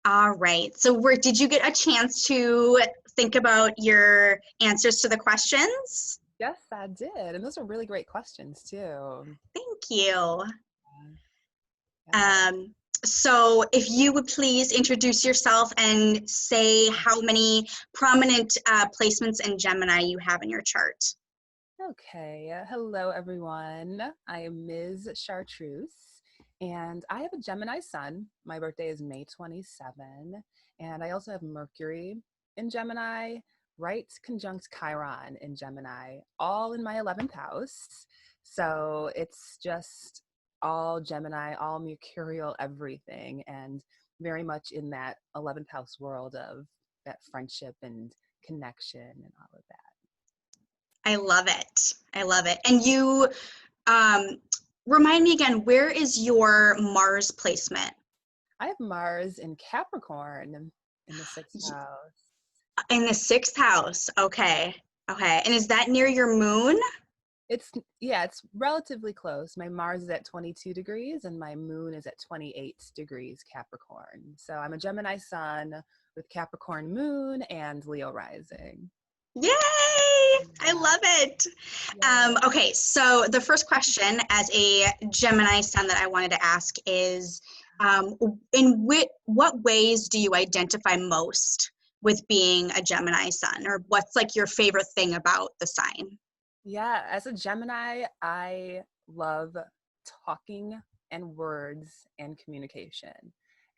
All right. So did you get a chance to think about your answers to the questions? Yes, I did. And those are really great questions too. Thank you. Yeah. Um, so if you would please introduce yourself and say how many prominent placements in Gemini you have in your chart. Okay. Hello, everyone. I am Ms. Chartreuse, and I have a Gemini sun. My birthday is May 27, and I also have Mercury in Gemini, right conjunct Chiron in Gemini, all in my 11th house. So it's just all Gemini, all mercurial everything, and very much in that 11th house world of that friendship and connection and all of that. I love it. I love it. And you um, remind me again, where is your Mars placement? I have Mars in Capricorn in the sixth house. In the sixth house. Okay. Okay. And is that near your moon? It's relatively close. My Mars is at 22 degrees and my moon is at 28 degrees Capricorn. So I'm a Gemini sun with Capricorn moon and Leo rising. Yay! I Yeah. love it. Yeah. Okay, so the first question as a Gemini sun that I wanted to ask is, what ways do you identify most with being a Gemini sun? Or what's like your favorite thing about the sign? Yeah, as a Gemini, I love talking and words and communication.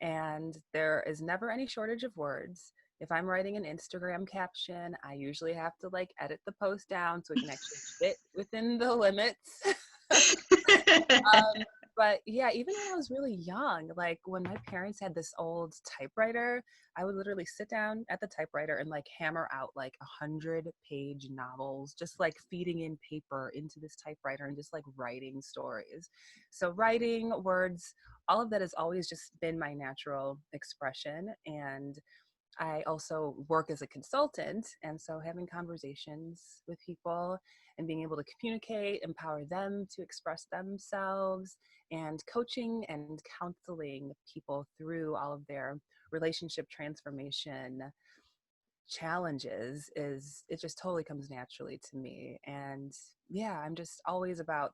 And there is never any shortage of words. If I'm writing an Instagram caption, I usually have to like edit the post down so it can actually fit within the limits. But yeah, even when I was really young, like when my parents had this old typewriter, I would literally sit down at the typewriter and like hammer out like 100-page novels, just like feeding in paper into this typewriter and just like writing stories. So writing, words, all of that has always just been my natural expression. And I also work as a consultant, and so having conversations with people and being able to communicate, empower them to express themselves, and coaching and counseling people through all of their relationship transformation challenges is it just totally comes naturally to me. And yeah, I'm just always about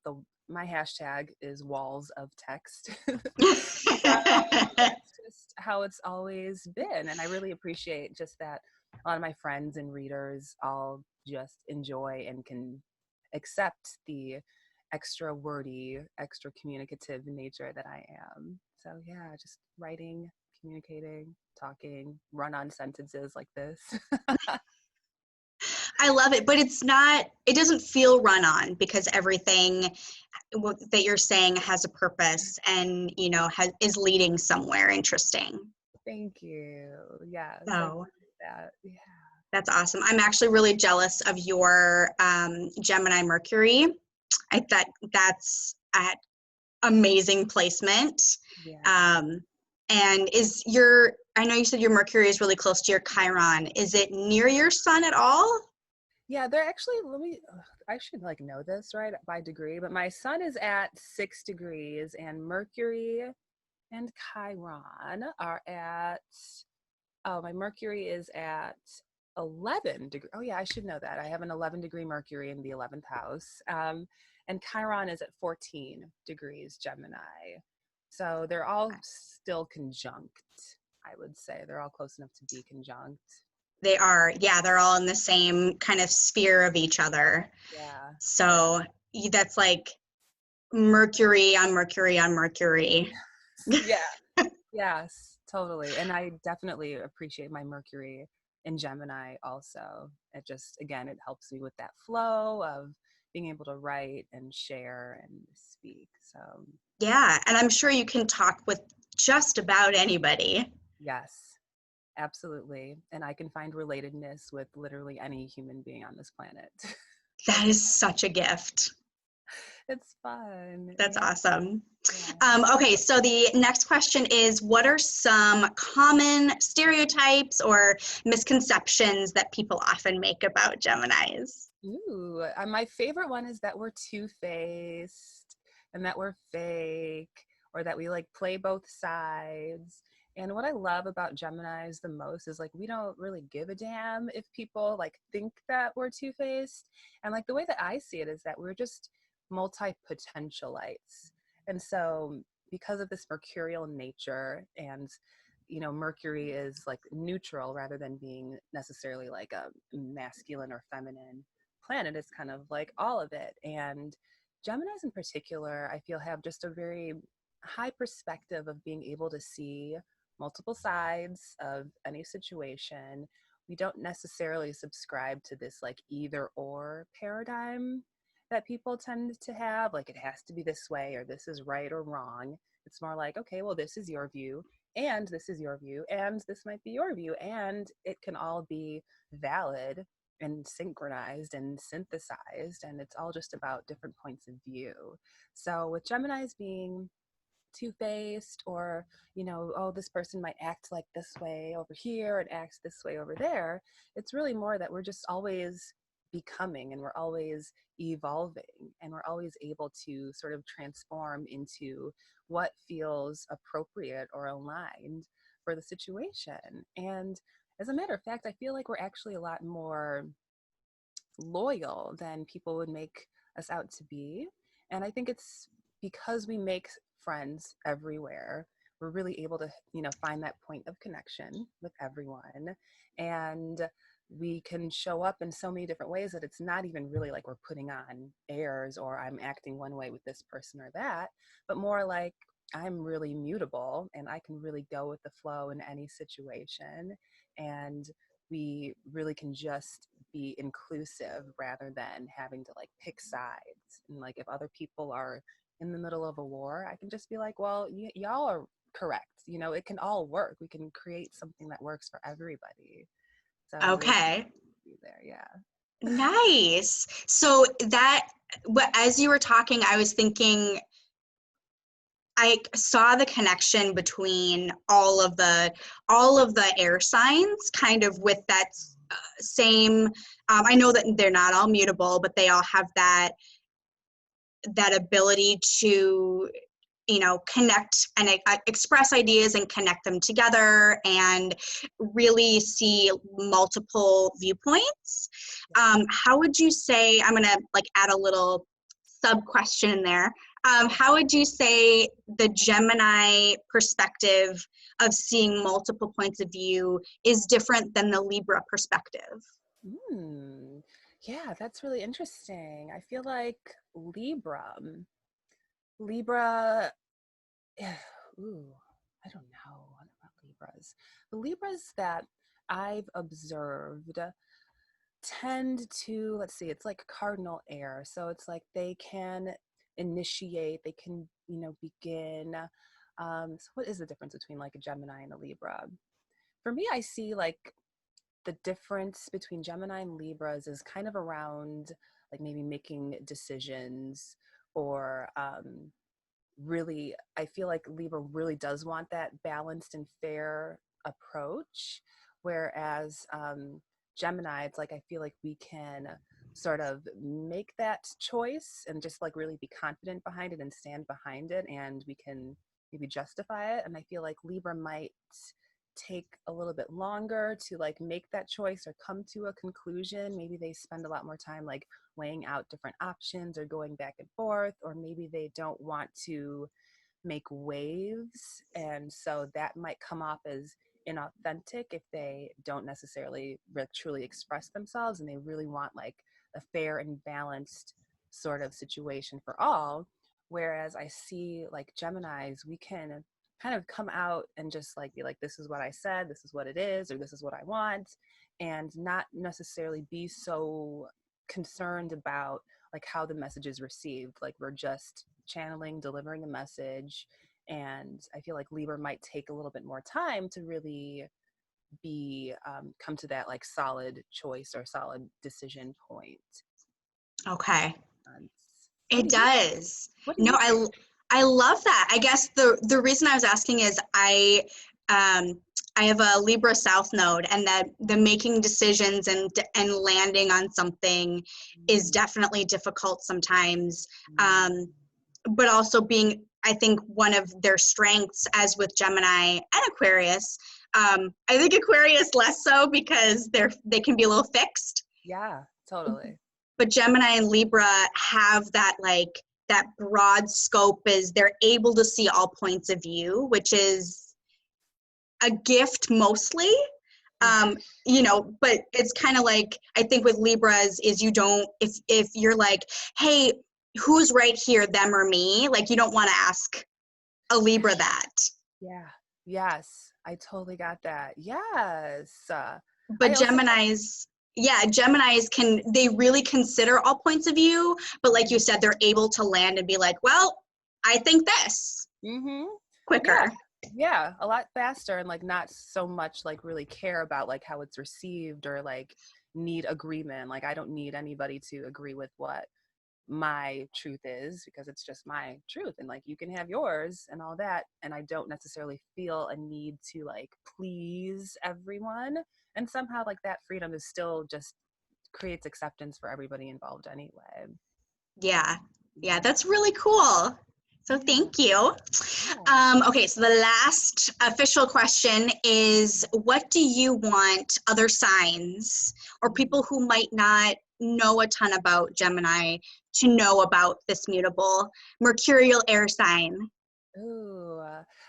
my hashtag is walls of text. That's just how it's always been. And I really appreciate just that a lot of my friends and readers all just enjoy and can accept the extra wordy, extra communicative nature that I am. So yeah, just writing, communicating, talking, run on sentences like this. I love it, but it doesn't feel run on because everything that you're saying has a purpose and, is leading somewhere interesting. Thank you. Yes, I So appreciate that. Yeah. that's awesome. I'm actually really jealous of your Gemini Mercury. I thought that's at amazing placement. Yeah. Um, and I know you said your Mercury is really close to your Chiron. Is it near your sun at all? Yeah, they're actually, I should like know this, right, by degree, but my sun is at 6 degrees and Mercury and Chiron are at, oh, my Mercury is at 11 degrees. Oh yeah, I should know that. I have an 11-degree Mercury in the 11th house. And Chiron is at 14 degrees Gemini. So they're all still conjunct, I would say. They're all close enough to be conjunct. They are, yeah, they're all in the same kind of sphere of each other. Yeah. So that's like Mercury on Mercury on Mercury. Yeah. Yes, totally. And I definitely appreciate my Mercury in Gemini also. It just, again, it helps me with that flow of being able to write and share and speak. So, Yeah, and I'm sure you can talk with just about anybody. yes, absolutely. And I can find relatedness with literally any human being on this planet. So, That is such a gift. it's fun. That's Yeah. awesome. Yeah. Okay, so the next question is, what are some common stereotypes or misconceptions that people often make about Geminis? Ooh, my favorite one is that we're two-faced and that we're fake or that we like play both sides. And what I love about Geminis the most is like we don't really give a damn if people like think that we're two-faced. And like the way that I see it is that we're just multi-potentialites. And so because of this mercurial nature, and Mercury is like neutral rather than being necessarily like a masculine or feminine planet. It's kind of like all of it. And Geminis in particular, I feel, have just a very high perspective of being able to see multiple sides of any situation. We don't necessarily subscribe to this like either or paradigm that people tend to have, like it has to be this way or this is right or wrong. It's more like, okay, well, this is your view and this is your view and this might be your view, and it can all be valid and synchronized and synthesized, and it's all just about different points of view. So with Geminis being two-faced, or oh, this person might act like this way over here and acts this way over there, it's really more that we're just always becoming, and we're always evolving, and we're always able to sort of transform into what feels appropriate or aligned for the situation. And as a matter of fact, I feel like we're actually a lot more loyal than people would make us out to be. And I think it's because we make friends everywhere, we're really able to, find that point of connection with everyone. And we can show up in so many different ways that it's not even really like we're putting on airs or I'm acting one way with this person or that, but more like I'm really mutable and I can really go with the flow in any situation. And we really can just be inclusive rather than having to like pick sides. And like if other people are in the middle of a war, I can just be like, well, y'all are correct. It can all work. We can create something that works for everybody. So Okay. there, yeah. Nice. So as you were talking, I was thinking, I saw the connection between all of the air signs, kind of with that same. I know that they're not all mutable, but they all have that ability to connect and express ideas and connect them together and really see multiple viewpoints. How would you say, I'm going to like add a little sub question in there. How would you say the Gemini perspective of seeing multiple points of view is different than the Libra perspective? Yeah, that's really interesting. I feel like Libra, ooh, I don't know. What about Libras? The Libras that I've observed tend to, let's see, it's like cardinal air. So it's like they can initiate, they can, begin. So what is the difference between like a Gemini and a Libra? For me, I see like the difference between Gemini and Libras is kind of around like maybe making decisions, or really, I feel like Libra really does want that balanced and fair approach, whereas Gemini, it's like I feel like we can sort of make that choice and just like really be confident behind it and stand behind it, and we can maybe justify it. And I feel like Libra might take a little bit longer to like make that choice or come to a conclusion. Maybe they spend a lot more time like weighing out different options or going back and forth, or maybe they don't want to make waves, and so that might come off as inauthentic if they don't necessarily truly express themselves and they really want like a fair and balanced sort of situation for all. Whereas I see like Geminis, we can kind of come out and just like be like, this is what I said, this is what it is, or this is what I want, and not necessarily be so concerned about like how the message is received. Like we're just channeling, delivering a message. And I feel like Libra might take a little bit more time to really be come to that like solid choice or solid decision point. Okay. What It do you does. What do No, you think? I love that. I guess the reason I was asking is I have a Libra South node, and that the making decisions and landing on something is definitely difficult sometimes. but also being, I think, one of their strengths, as with Gemini and Aquarius. I think Aquarius less so because they can be a little fixed. Yeah, totally. But Gemini and Libra have that, like, that broad scope, is they're able to see all points of view, which is a gift mostly. But it's kind of like, I think with Libras is you don't, if you're like, hey, who's right here, them or me? Like, you don't want to ask a Libra that. Yeah. Yes. I totally got that. Yes. But Geminis, yeah, they really consider all points of view, but like you said, they're able to land and be like, well, I think this quicker. Yeah, a lot faster, and like not so much like really care about like how it's received or like need agreement. Like I don't need anybody to agree with what my truth is, because it's just my truth, and like you can have yours and all that, and I don't necessarily feel a need to like please everyone. And somehow like that freedom is still just creates acceptance for everybody involved anyway. Yeah, that's really cool. So thank you. Okay, so the last official question is, what do you want other signs or people who might not know a ton about Gemini to know about this mutable mercurial air sign? Ooh,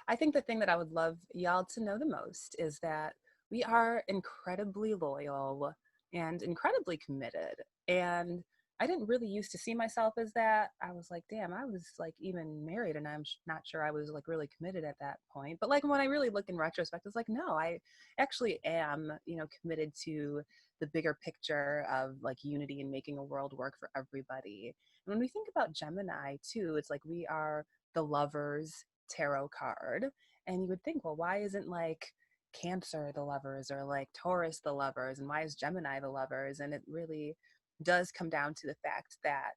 I think the thing that I would love y'all to know the most is that we are incredibly loyal and incredibly committed. And I didn't really used to see myself as that. I was like, damn, I was like even married and I'm not sure I was like really committed at that point. But like when I really look in retrospect, it's like, no, I actually am, committed to the bigger picture of like unity and making a world work for everybody. And when we think about Gemini too, it's like we are the lovers tarot card. And you would think, well, why isn't like Cancer the lovers, or like Taurus the lovers, and why is Gemini the lovers? And it really does come down to the fact that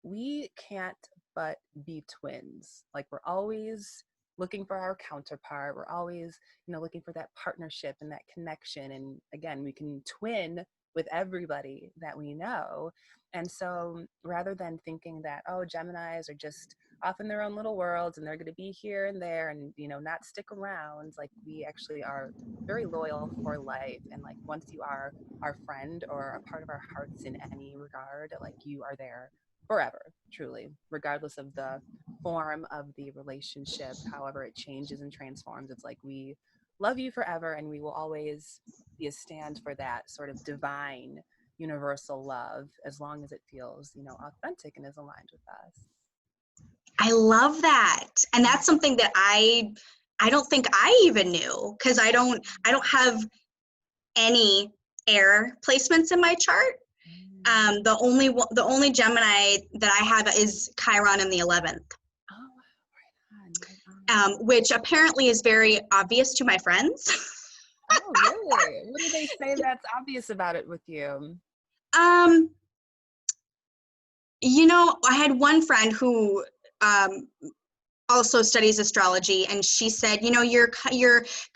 we can't but be twins. Like we're always looking for our counterpart. We're always, looking for that partnership and that connection. And again, we can twin with everybody that we know. And so rather than thinking that, oh, Geminis are just off in their own little worlds and they're going to be here and there and, not stick around, like we actually are very loyal for life. And like once you are our friend or a part of our hearts in any regard, like you are there forever, truly, regardless of the form of the relationship, however it changes and transforms. It's like we love you forever, and we will always be a stand for that sort of divine universal love, as long as it feels, authentic and is aligned with us. I love that. And that's something that I don't think I even knew, because I don't have any air placements in my chart. The only Gemini that I have is Chiron in the 11th. Oh, right on. Which apparently is very obvious to my friends. Oh, really? What do they say that's obvious about it with you? I had one friend who also studies astrology, and she said, your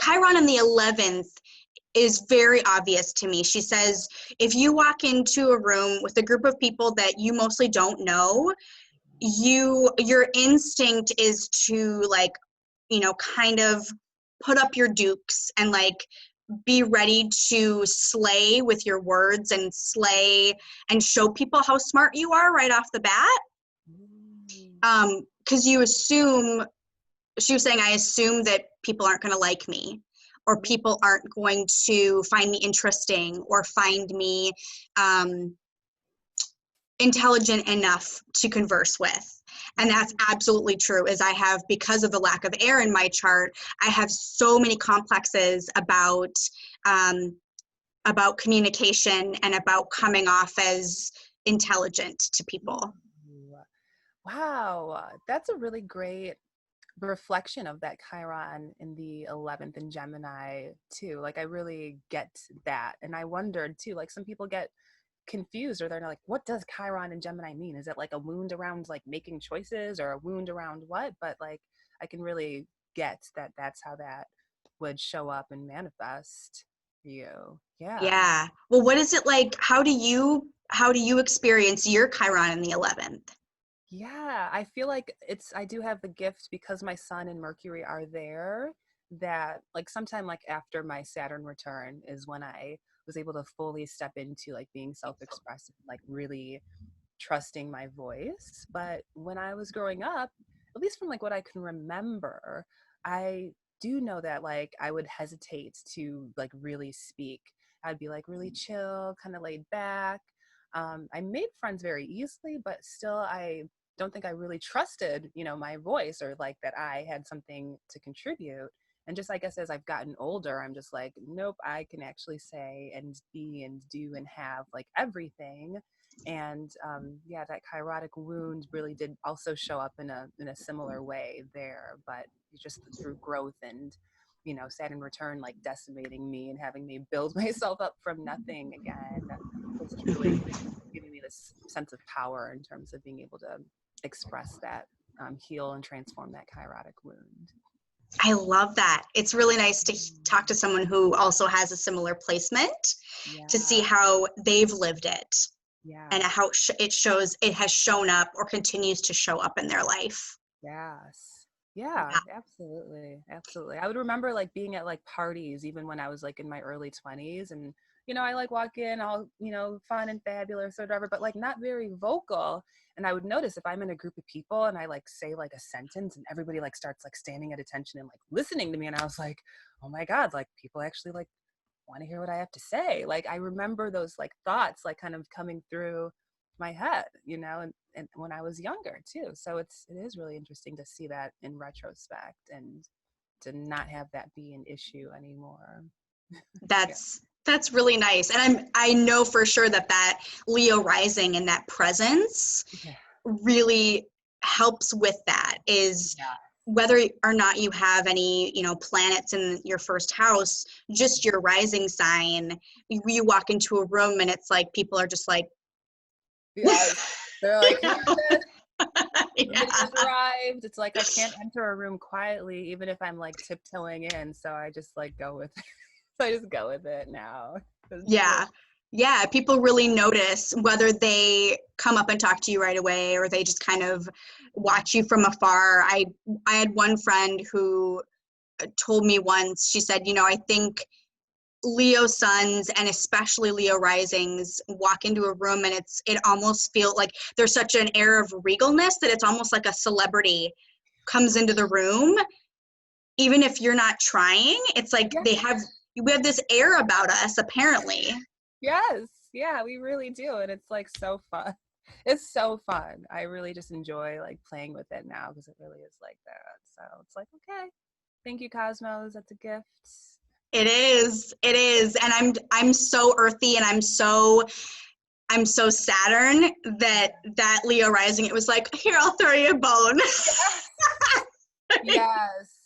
Chiron in the 11th is very obvious to me. She says, if you walk into a room with a group of people that you mostly don't know, your instinct is to like, kind of put up your dukes and like be ready to slay with your words and slay and show people how smart you are right off the bat. Because you assume, she was saying, I assume that people aren't going to like me, or people aren't going to find me interesting or find me intelligent enough to converse with. And that's absolutely true, as I have, because of the lack of air in my chart, I have so many complexes about communication and about coming off as intelligent to people. Wow, that's a really great reflection of that Chiron in the 11th in Gemini too. Like I really get that. And I wondered too, like some people get confused, or they're like, what does Chiron in Gemini mean? Is it like a wound around like making choices, or a wound around what? But like I can really get that that's how that would show up and manifest for you. Yeah. Well, what is it like? How do you experience your Chiron in the 11th? Yeah, I feel like I do have the gift because my sun and Mercury are there, that like sometime like after my Saturn return is when I was able to fully step into like being self-expressive, like really trusting my voice. But when I was growing up, at least from like what I can remember, I do know that like I would hesitate to like really speak. I'd be like really chill, kind of laid back. I made friends very easily, but still I don't think I really trusted, my voice, or like that I had something to contribute. And just, I guess, as I've gotten older, I'm just like, nope, I can actually say and be and do and have like everything. And yeah, that chirotic wound really did also show up in a similar way there, but just through growth and Saturn return like decimating me and having me build myself up from nothing again was truly giving me this sense of power in terms of being able to express that, heal and transform that chirotic wound. I love that. It's really nice to talk to someone who also has a similar placement to see Yeah, how they've lived it yeah. and how it has shown up or continues to show up in their life. Yes. Yeah, Yeah. absolutely. Absolutely. I would remember like being at like parties even when I was like in my early 20s, and I like walk in all, fun and fabulous or whatever, but like not very vocal. And I would notice if I'm in a group of people and I like say like a sentence and everybody like starts like standing at attention and like listening to me, and I was like, "Oh my God, like people actually like want to hear what I have to say." Like I remember those like thoughts like kind of coming through my head, and when I was younger too. So it is really interesting to see that in retrospect and to not have that be an issue anymore. Yeah. That's really nice. And I know for sure that Leo rising and that presence Yeah. really helps with that, is Yeah. whether or not you have any, planets in your first house, just your rising sign, you walk into a room and it's like people are just like, Yes. They're like, who is this? The yeah. mail has arrived. It's like I can't enter a room quietly, even if I'm like tiptoeing in. So I just like go with it. So I just go with it now. Yeah. Yeah. People really notice whether they come up and talk to you right away or they just kind of watch you from afar. I had one friend who told me once, she said, I think Leo suns and especially Leo risings walk into a room and it almost feels like there's such an air of regalness that it's almost like a celebrity comes into the room. Even if you're not trying, it's like Yeah. we have this air about us, apparently. Yes. Yeah, we really do. And it's like so fun. It's so fun. I really just enjoy like playing with it now because it really is like that. So it's like, okay, thank you, Cosmos. That's a gift. It is, and I'm so earthy, and I'm so Saturn that Leo rising. It was like, here, I'll throw you a bone. Yes.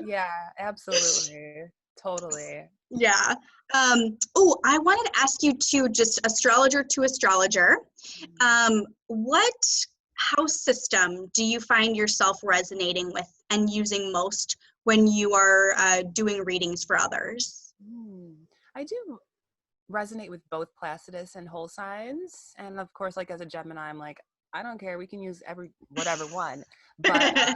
Yeah, absolutely. Totally. Yeah. Oh, I wanted to ask you too, just astrologer to astrologer. What house system do you find yourself resonating with and using most when you are doing readings for others? I do resonate with both Placidus and whole signs. And of course, like as a Gemini, I'm like, I don't care. We can use whatever one. But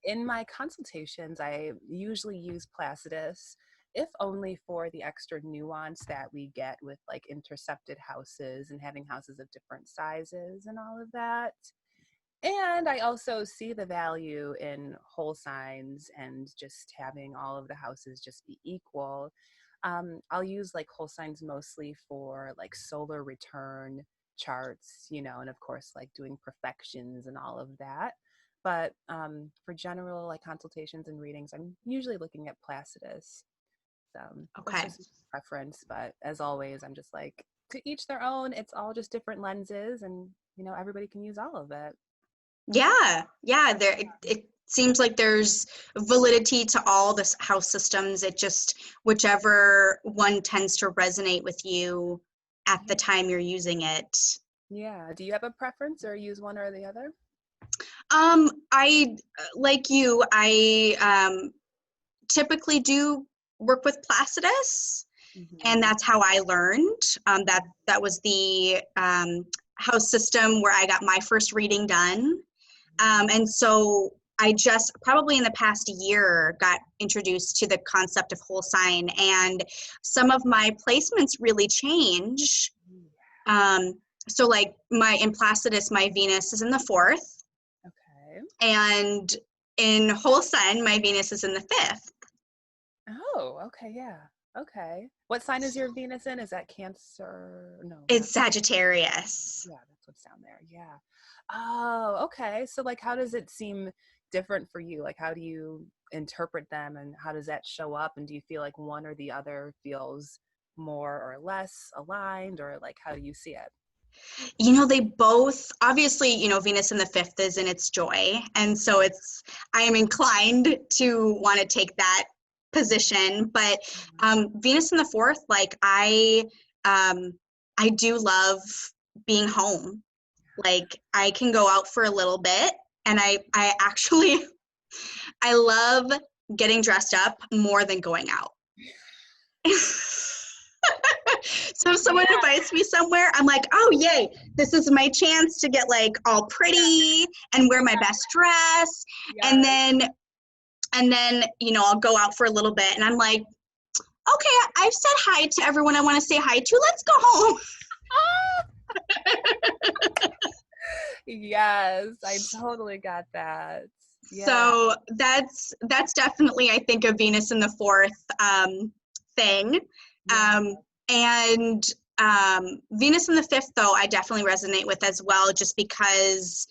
in my consultations, I usually use Placidus, if only for the extra nuance that we get with like intercepted houses and having houses of different sizes and all of that. And I also see the value in whole signs and just having all of the houses just be equal. I'll use like whole signs mostly for like solar return charts, and of course like doing perfections and all of that. But for general like consultations and readings, I'm usually looking at Placidus. So that's Okay. just preference. But as always, I'm just like, to each their own. It's all just different lenses, and everybody can use all of it. Yeah. It seems like there's validity to all the house systems. It just, whichever one tends to resonate with you at the time you're using it. Yeah. Do you have a preference or use one or the other? I, like you, I typically do work with Placidus, and Mm-hmm. that's how I learned. That was the house system where I got my first reading done. And so I just probably in the past year got introduced to the concept of whole sign, and some of my placements really change. Um, so like in Placidus, my Venus is in the fourth, Okay. and in whole sign, my Venus is in the fifth. Oh, okay, yeah. Okay. What sign is your Venus in? Is that Cancer? No, not. It's Sagittarius. Yeah, that's what's down there. Yeah. Oh, okay. So like how does it seem different for you? Like how do you interpret them and how does that show up? And do you feel like one or the other feels more or less aligned, or like how do you see it? They both, obviously, Venus in the fifth is in its joy. And so I am inclined to want to take that position. But Venus in the fourth, like I do love being home. Like I can go out for a little bit, and I actually, I love getting dressed up more than going out. So if someone Yeah. invites me somewhere, I'm like, oh yay, this is my chance to get like all pretty and wear my best dress. And Yes. then I'll go out for a little bit and I'm like, okay, I've said hi to everyone I want to say hi to. Let's go home. Yes, I totally got that. Yeah. So that's definitely, I think, a Venus in the fourth thing. Yeah. Um, and Venus in the fifth, though, I definitely resonate with as well, just because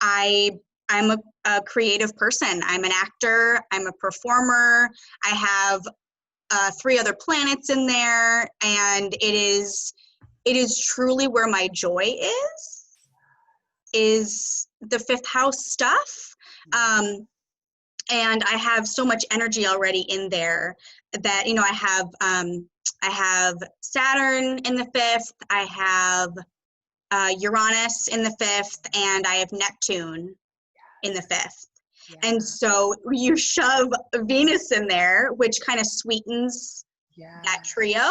I I'm a creative person. I'm an actor. I'm a performer. I have three other planets in there, and it is truly where my joy is the fifth house stuff. Um, and I have so much energy already in there that I have Saturn in the fifth, I have Uranus in the fifth, and I have Neptune in the fifth. And Yeah. so you shove Venus in there, which kind of sweetens Yeah. that trio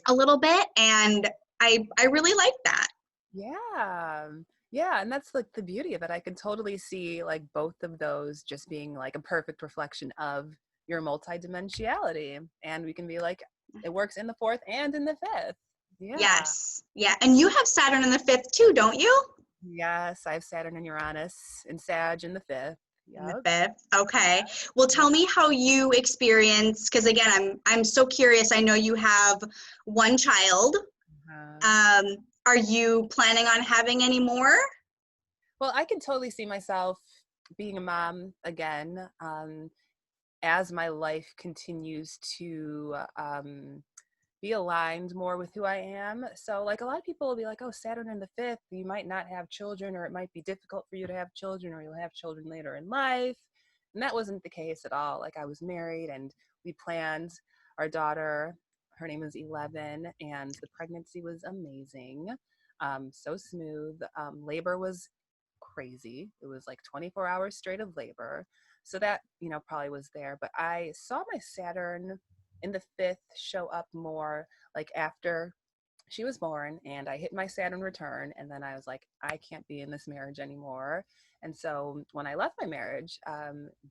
a little bit, and I really like that. Yeah. Yeah. And that's like the beauty of it. I can totally see like both of those just being like a perfect reflection of your multidimensionality. And we can be like, it works in the fourth and in the fifth. Yeah. Yes, yeah, and you have Saturn in the fifth too, don't you? Yes. I have Saturn and Uranus and Sag in the fifth. In the Yep. fifth. Yeah. Okay. Well, Yeah. tell me how you experience, because again, I'm so curious. I know you have one child. Uh, Um, are you planning on having any more? well, I can totally see myself being a mom again. As my life continues to be aligned more with who I am. So, like, a lot of people will be like, oh, Saturn in the fifth, you might not have children, or it might be difficult for you to have children, or you'll have children later in life. And that wasn't the case at all. Like, I was married and we planned our daughter. Her name was 11, and the pregnancy was amazing. So smooth. Labor was crazy. It was like 24 hours straight of labor. So that, probably was there. But I saw my Saturn in the fifth show up more like after she was born, and I hit my Saturn return. And then I was like, I can't be in this marriage anymore. And so when I left my marriage,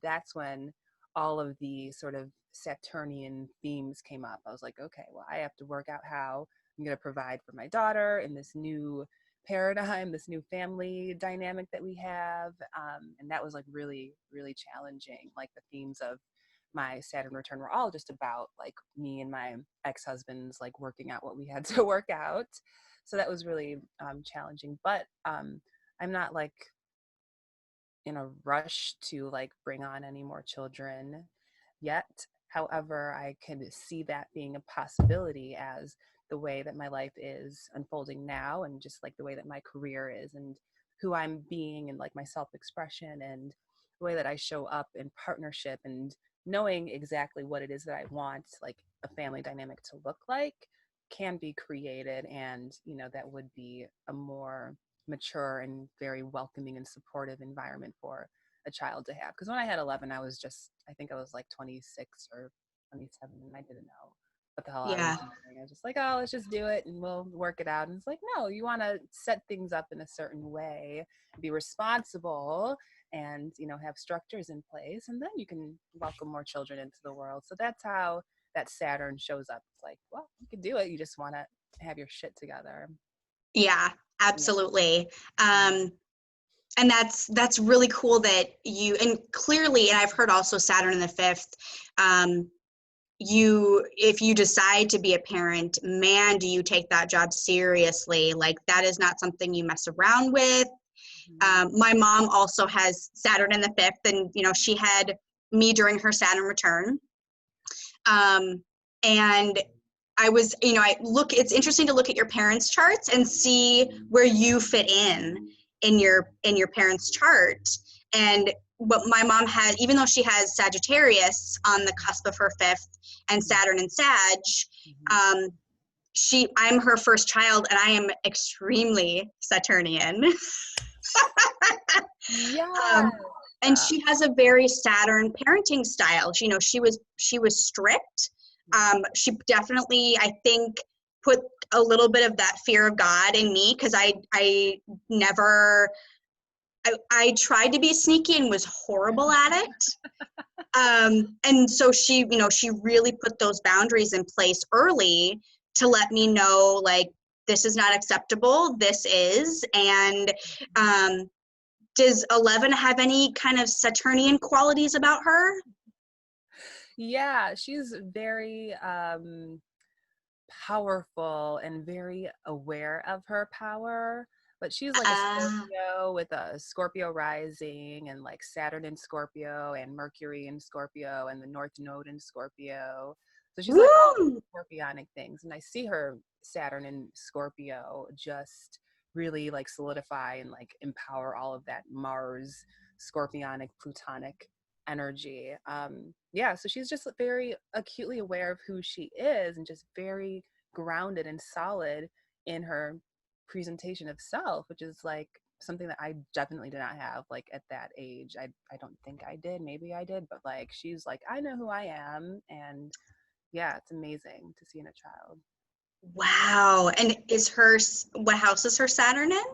that's when all of the sort of Saturnian themes came up. I was like, okay, well, I have to work out how I'm going to provide for my daughter in this new paradigm, this new family dynamic that we have. And that was like really, really challenging. Like the themes of my Saturn return were all just about like me and my ex-husband's like working out what we had to work out. So that was really challenging. But I'm not like in a rush to like bring on any more children yet. However, I can see that being a possibility as the way that my life is unfolding now, and just like the way that my career is and who I'm being, and like my self-expression and the way that I show up in partnership, and knowing exactly what it is that I want like a family dynamic to look like can be created. And that would be a more mature and very welcoming and supportive environment for a child to have. Because when I had 11, I think I was like 26 or 27, and I didn't know what the hell I was Yeah. doing. I was just like, oh, let's just do it and we'll work it out. And it's like, no, you want to set things up in a certain way, be responsible, and have structures in place, and then you can welcome more children into the world. So that's how that Saturn shows up. It's like, well, you can do it. You just want to have your shit together. Yeah, Yeah. absolutely. Mhm. And that's really cool that you, and clearly, and I've heard also Saturn in the fifth, if you decide to be a parent, man, do you take that job seriously. Like, that is not something you mess around with. Mhm. My mom also has Saturn in the fifth, and she had me during her Saturn return. And I was, it's interesting to look at your parents' charts and see where you fit in your parents' chart. And what my mom had, even though she has Sagittarius on the cusp of her fifth and Saturn and Sag, Mhm. um, I'm her first child, and I am extremely Saturnian. Yes. um, and she has a very Saturn parenting style. She was strict. She definitely, I think, put a little bit of that fear of God in me, because I never, I tried to be sneaky and was horrible at it. And so she really put those boundaries in place early to let me know, like, this is not acceptable, this is. And does 11 have any kind of Saturnian qualities about her? Yeah, she's very powerful and very aware of her power. But she's like a Uh, Scorpio with a Scorpio rising, and like Saturn in Scorpio and Mercury in Scorpio and the North Node in Scorpio. So she's like all Woo! scorpionic things. And I see her Saturn in Scorpio just really like solidify and like empower all of that Mars, scorpionic, plutonic energy. Yeah, so she's just very acutely aware of who she is and just very grounded and solid in her presentation of self, which is like something that I definitely did not have like at that age. I don't think I did. Maybe I did, but like she's like, I know who I am. And yeah, it's amazing to see in a child. Wow. And what house is her Saturn in?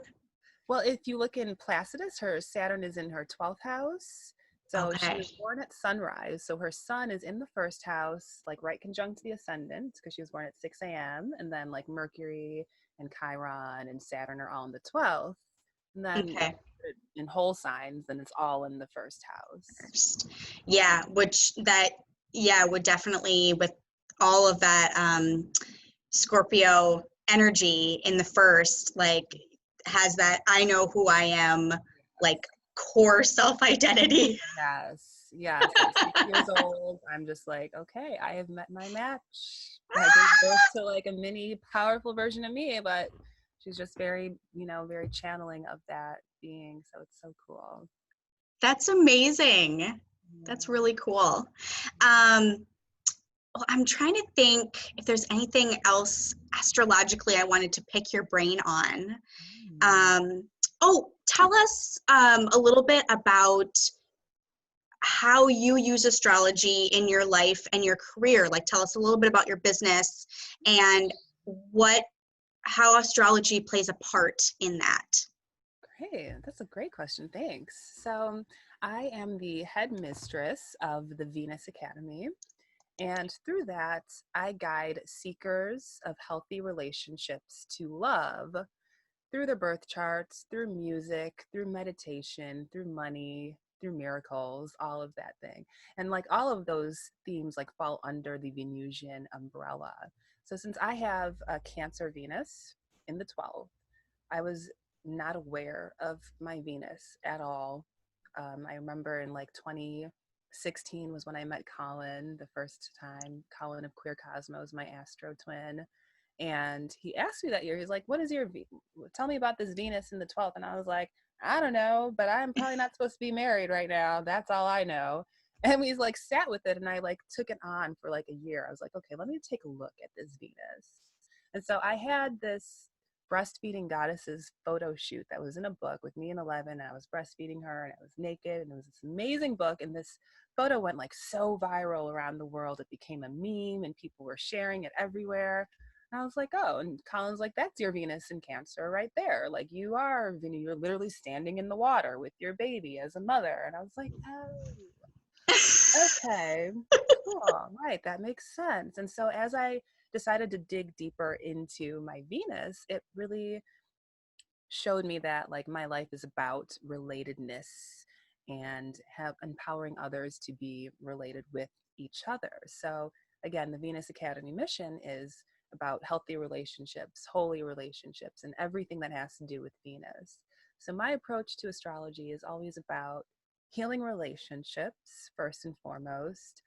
Well, if you look in Placidus, her Saturn is in her 12th house. So she Okay. was born at sunrise. So her sun is in the first house, like right conjunct the ascendant, because she was born at 6 a.m. And then like Mercury and Chiron and Saturn are all in the 12th. And then if Okay. you put it in whole signs, then it's all in the first house. First. Yeah, yeah, would definitely, with all of that Scorpio energy in the first, like, has that I know who I am, like, core self identity. Yes, yes. At 6 years old, I'm just like, okay, I have met my match. I gave birth to like a mini powerful version of me, but she's just very, very channeling of that being. So it's so cool. That's amazing. That's Yeah. really cool. Um, well, I'm trying to think if there's anything else astrologically I wanted to pick your brain on. Mm. Um, tell us a little bit about how you use astrology in your life and your career. Like, tell us a little bit about your business and what how astrology plays a part in that. Great. That's a great question. Thanks. So, I am the head mistress of the Venus Academy. And through that, I guide seekers of healthy relationships to love through their birth charts, through music, through meditation, through money, through miracles, all of that thing. And like all of those themes like fall under the Venusian umbrella. So since I have a Cancer Venus in the 12th, I was not aware of my Venus at all. I remember in like 2016 was when I met Colin the first time, Colin of Queer Cosmos, my astro twin. And he asked me that year, he's like, what is tell me about this Venus in the 12th. And I was like, I don't know, but I'm probably not supposed to be married right now. That's all I know. And we like sat with it, and I like took it on for like a year. I was like, okay, let me take a look at this Venus. And so I had this breastfeeding goddesses photo shoot that was in a book with me and 11, and I was breastfeeding her and I was naked, and it was this amazing book, and this photo went like so viral around the world. It became a meme and people were sharing it everywhere. And I was like, oh, and Colin's like, that's your Venus in Cancer right there. Like, you are, you're literally standing in the water with your baby as a mother. And I was like, oh, okay, cool, right, that makes sense. And so as I decided to dig deeper into my Venus, it really showed me that like my life is about relatedness and have empowering others to be related with each other. So again, the Venus Academy mission is about healthy relationships, holy relationships, and everything that has to do with Venus. So my approach to astrology is always about healing relationships first and foremost.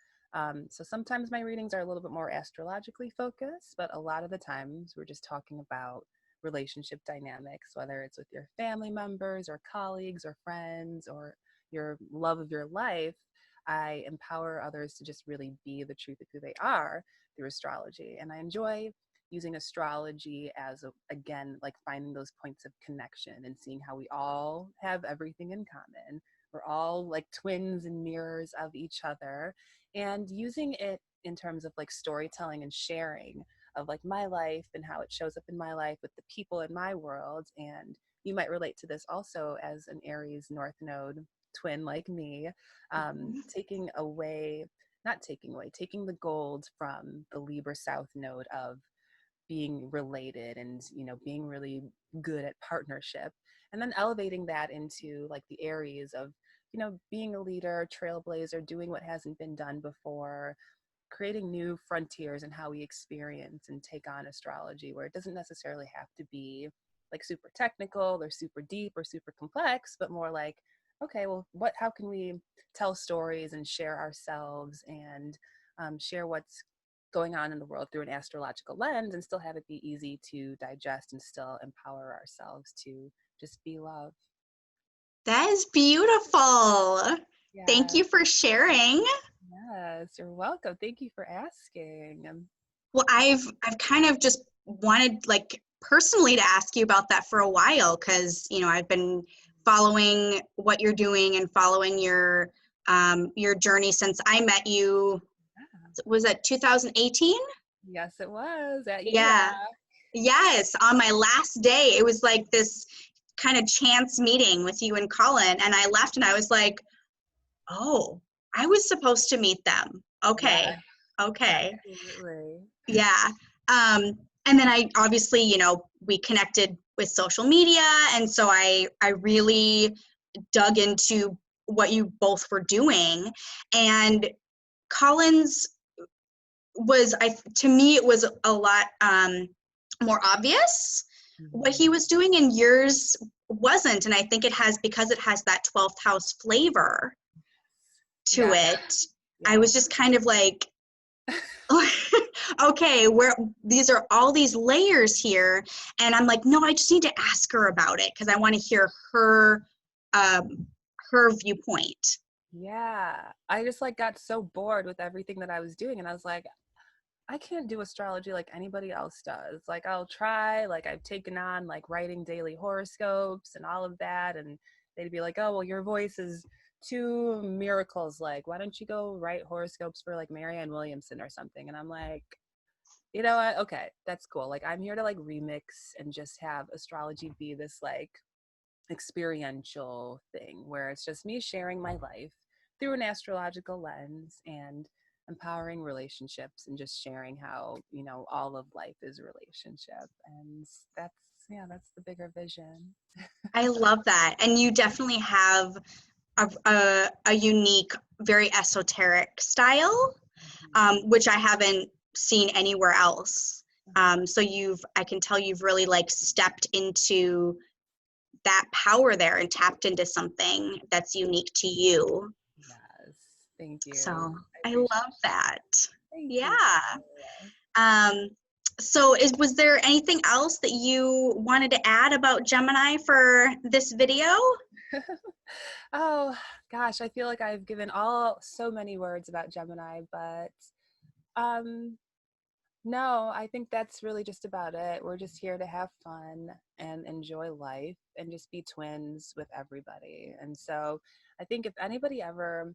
So sometimes my readings are a little bit more astrologically focused, but a lot of the times we're just talking about relationship dynamics, whether it's with your family members or colleagues or friends or your love of your life. I empower others to just really be the truth of who they are through astrology. And I enjoy using astrology as, again, like finding those points of connection and seeing how we all have everything in common. We're all like twins and mirrors of each other, and using it in terms of like storytelling and sharing of like my life and how it shows up in my life with the people in my world. And you might relate to this also as an Aries North Node twin like me, taking away, not taking away, taking the gold from the Libra South Node of being related and, you know, being really good at partnership, and then elevating that into like the Aries of, you know, being a leader, trailblazer, doing what hasn't been done before, creating new frontiers in how we experience and take on astrology, where it doesn't necessarily have to be like super technical or super deep or super complex, but more like, okay, well, how can we tell stories and share ourselves and share what's going on in the world through an astrological lens and still have it be easy to digest and still empower ourselves to just be love. That is beautiful. Thank Yeah. you for sharing. Yes, you're welcome. Thank you for asking. Well, I've kind of just wanted like personally to ask you about that for a while, because I've been following what you're doing and following your journey since I met you. Was that 2018? Yes, it was at Yeah. Yes, on my last day. It was like this kind of chance meeting with you and Colin, and I left and I was like, oh, I was supposed to meet them. Okay. Yeah, Okay. absolutely. Yeah. And then I obviously, we connected with social media. And so I really dug into what you both were doing. And Colin's to me, it was a lot more obvious what he was doing, and yours wasn't. And I think because it has that 12th house flavor to it. I was just kind of like, okay, these are all these layers here, and I'm like, no, I just need to ask her about it because I want to hear her viewpoint. Yeah, I just like got so bored with everything that I was doing, and I was like, I can't do astrology like anybody else does. Like, I'll try, like I've taken on like writing daily horoscopes and all of that, and they'd be like, oh, well, your voice is too miracles, like why don't you go write horoscopes for like Marianne Williamson or something? And I'm like, you know what, okay, that's cool. Like, I'm here to like remix and just have astrology be this like experiential thing where it's just me sharing my life through an astrological lens and empowering relationships and just sharing how, you know, all of life is a relationship. And that's the bigger vision. I love that, and you definitely have a unique, very esoteric style, which I haven't seen anywhere else. So I can tell you've really like stepped into that power there and tapped into something that's unique to you. Yes, thank you. So I I appreciate love that. Thank Yeah. you. So was there anything else that you wanted to add about Gemini for this video? Oh gosh, I feel like I've given so many words about Gemini, but um No, I think that's really just about it. We're just here to have fun and enjoy life and just be twins with everybody. And so I think if anybody ever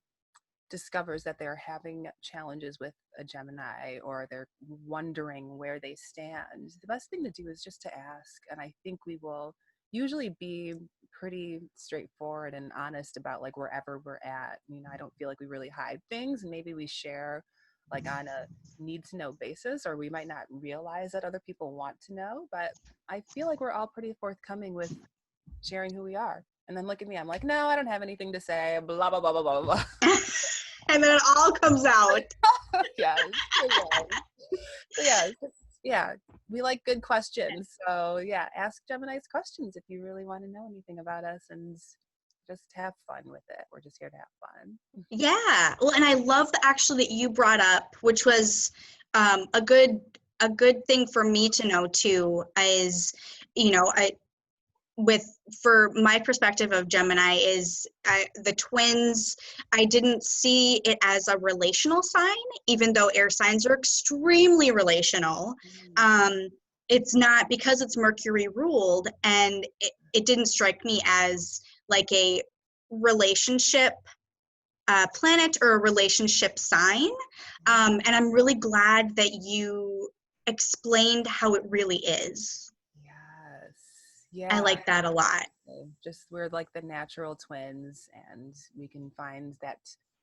discovers that they're having challenges with a Gemini or they're wondering where they stand, the best thing to do is just to ask. And I think we will usually be pretty straightforward and honest about like wherever we're at. You know, I don't feel like we really hide things, and maybe we share like on a need to know basis, or we might not realize that other people want to know, but I feel like we're all pretty forthcoming with sharing who we are. And then look at me, I'm like, no, I don't have anything to say, blah blah blah blah blah blah. And then it all comes out. Yes. So yeah, yeah, we like good questions. So yeah, ask Gemini's questions if you really want to know anything about us, and just have fun with it. We're just here to have fun. Yeah. Well, and I love the actually that you brought up, which was a good thing for me to know too, is, you know, for my perspective of Gemini is the twins, I didn't see it as a relational sign, even though air signs are extremely relational. It's not, because it's Mercury ruled, and it didn't strike me as like a relationship planet or a relationship sign. And I'm really glad that you explained how it really is. Yes. I Yeah. like that a lot. Just we're like the natural twins, and we can find that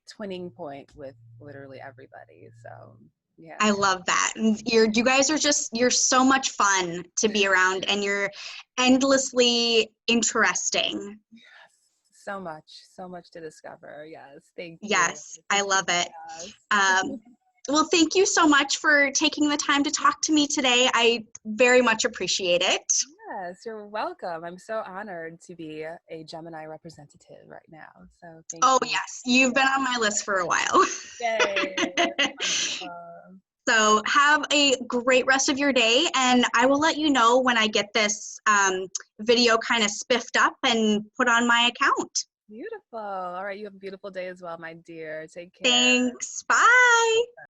twinning point with literally everybody. So yeah. I love that. And you guys are you're so much fun to be around, and you're endlessly interesting. So much to discover. Yes. Thank you. Yes, I love it. Yes. Well, thank you so much for taking the time to talk to me today. I very much appreciate it. Yes, you're welcome. I'm so honored to be a Gemini representative right now. So thank Oh, you. yes, you've been on my list for a while. Yay. So have a great rest of your day, and I will let you know when I get this video kind of spiffed up and put on my account. Beautiful. All right. You have a beautiful day as well, my dear. Take care. Thanks. Bye.